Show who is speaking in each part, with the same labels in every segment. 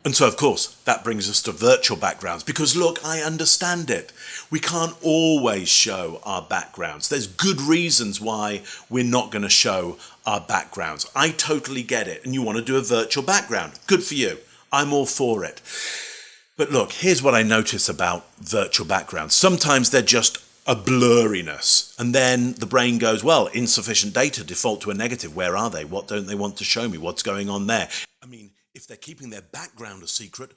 Speaker 1: And so, of course, that brings us to virtual backgrounds because, look, I understand it. We can't always show our backgrounds. There's good reasons why we're not going to show our backgrounds. I totally get it. And you want to do a virtual background. Good for you. I'm all for it. But look, here's what I notice about virtual backgrounds. Sometimes they're just a blurriness. And then the brain goes, well, insufficient data, default to a negative. Where are they? What don't they want to show me? What's going on there? I mean, if they're keeping their background a secret,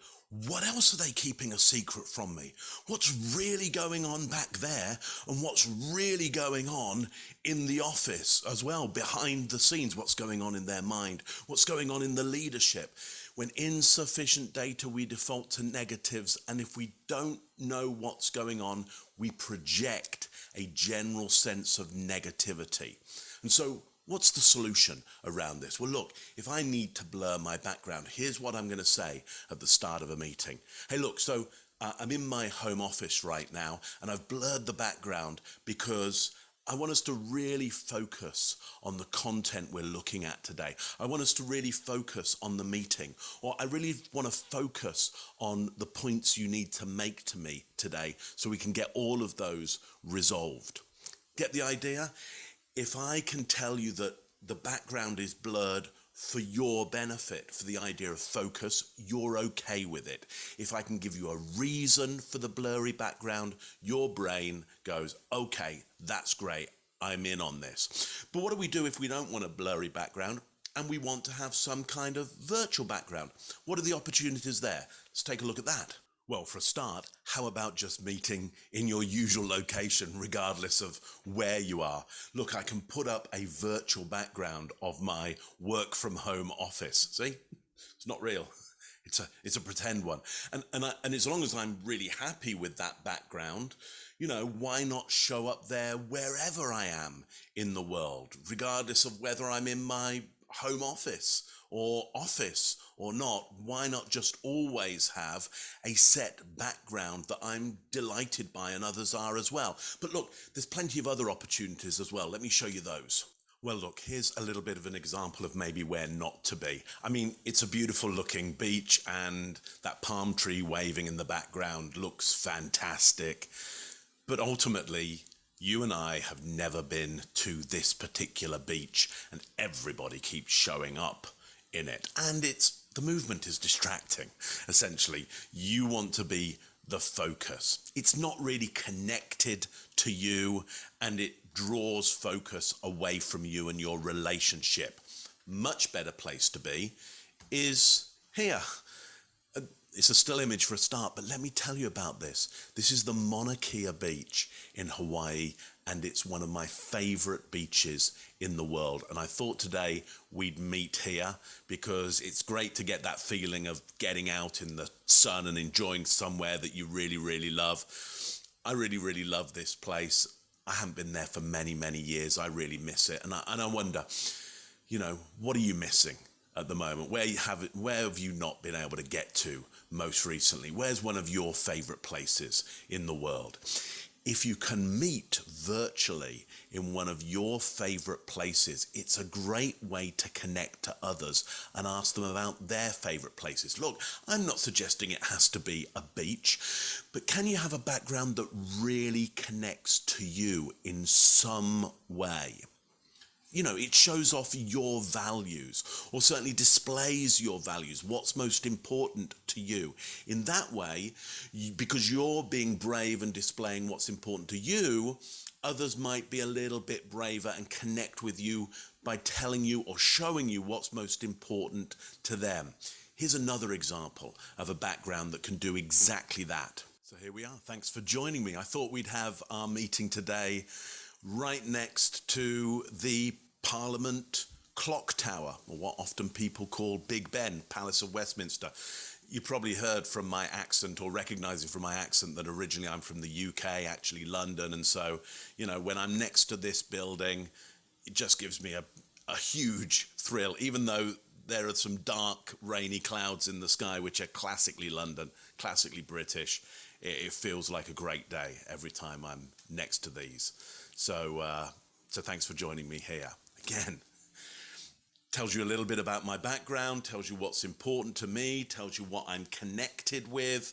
Speaker 1: what else are they keeping a secret from me? What's really going on back there, and what's really going on in the office as well, behind the scenes? What's going on in their mind? What's going on in the leadership? When insufficient data, we default to negatives, and if we don't know what's going on, we project a general sense of negativity. And so what's the solution around this? Well, look, if I need to blur my background, here's what I'm going to say at the start of a meeting. Hey, look, so I'm in my home office right now, and I've blurred the background because I want us to really focus on the content we're looking at today. I want us to really focus on the meeting, or I really want to focus on the points you need to make to me today so we can get all of those resolved. Get the idea? If I can tell you that the background is blurred for your benefit, for the idea of focus, you're okay with it. If I can give you a reason for the blurry background, your brain goes, okay, that's great, I'm in on this. But what do we do if we don't want a blurry background and we want to have some kind of virtual background? What are the opportunities there? Let's take a look at that. Well, for a start, how about just meeting in your usual location, regardless of where you are? Look, I can put up a virtual background of my work from home office. See? It's not real. It's a pretend one. And as long as I'm really happy with that background, why not show up there wherever I am in the world, regardless of whether I'm in my home office or not? Why not just always have a set background that I'm delighted by and others are as well? But look, there's plenty of other opportunities as well. Let me show you those. Well, look, here's a little bit of an example of maybe where not to be. I mean, it's a beautiful looking beach and that palm tree waving in the background looks fantastic. But ultimately, you and I have never been to this particular beach, and everybody keeps showing up in it. And the movement is distracting, essentially. You want to be the focus. It's not really connected to you, and it draws focus away from you and your relationship. Much better place to be is here. It's a still image for a start, but let me tell you about this. This is the Mauna Kea beach in Hawaii, and it's one of my favorite beaches in the world. And I thought today we'd meet here because it's great to get that feeling of getting out in the sun and enjoying somewhere that you really, really love. I really, really love this place. I haven't been there for many, many years. I really miss it. And I wonder, what are you missing at the moment? Where have you not been able to get to most recently? Where's one of your favorite places in the world? If you can meet virtually in one of your favorite places, it's a great way to connect to others and ask them about their favorite places. Look, I'm not suggesting it has to be a beach, but can you have a background that really connects to you in some way? It shows off your values, or certainly displays your values, what's most important to you. In that way, because you're being brave and displaying what's important to you, others might be a little bit braver and connect with you by telling you or showing you what's most important to them. Here's another example of a background that can do exactly that. So here we are. Thanks for joining me. I thought we'd have our meeting today right next to the Parliament Clock Tower, or what often people call Big Ben, Palace of Westminster. You probably heard from my accent, or recognizing from my accent, that originally I'm from the UK, actually London, and so, when I'm next to this building, it just gives me a huge thrill, even though there are some dark, rainy clouds in the sky, which are classically London, classically British. It feels like a great day every time I'm next to these. So thanks for joining me here. Again, Tells you a little bit about my background, tells you what's important to me, tells you what I'm connected with,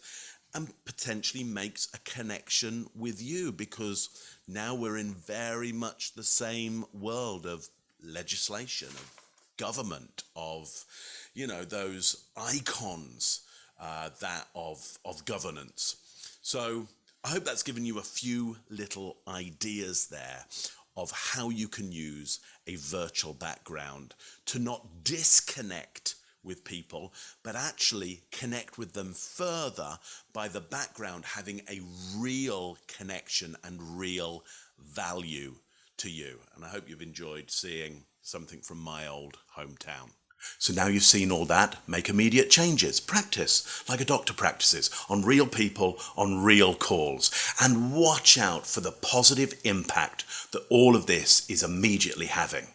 Speaker 1: and potentially makes a connection with you, because now we're in very much the same world of legislation, of government, of, those icons that of governance. So I hope that's given you a few little ideas there of how you can use a virtual background to not disconnect with people, but actually connect with them further by the background having a real connection and real value to you. And I hope you've enjoyed seeing something from my old hometown. So now you've seen all that, make immediate changes. Practice like a doctor practices, on real people, on real calls. And watch out for the positive impact that all of this is immediately having.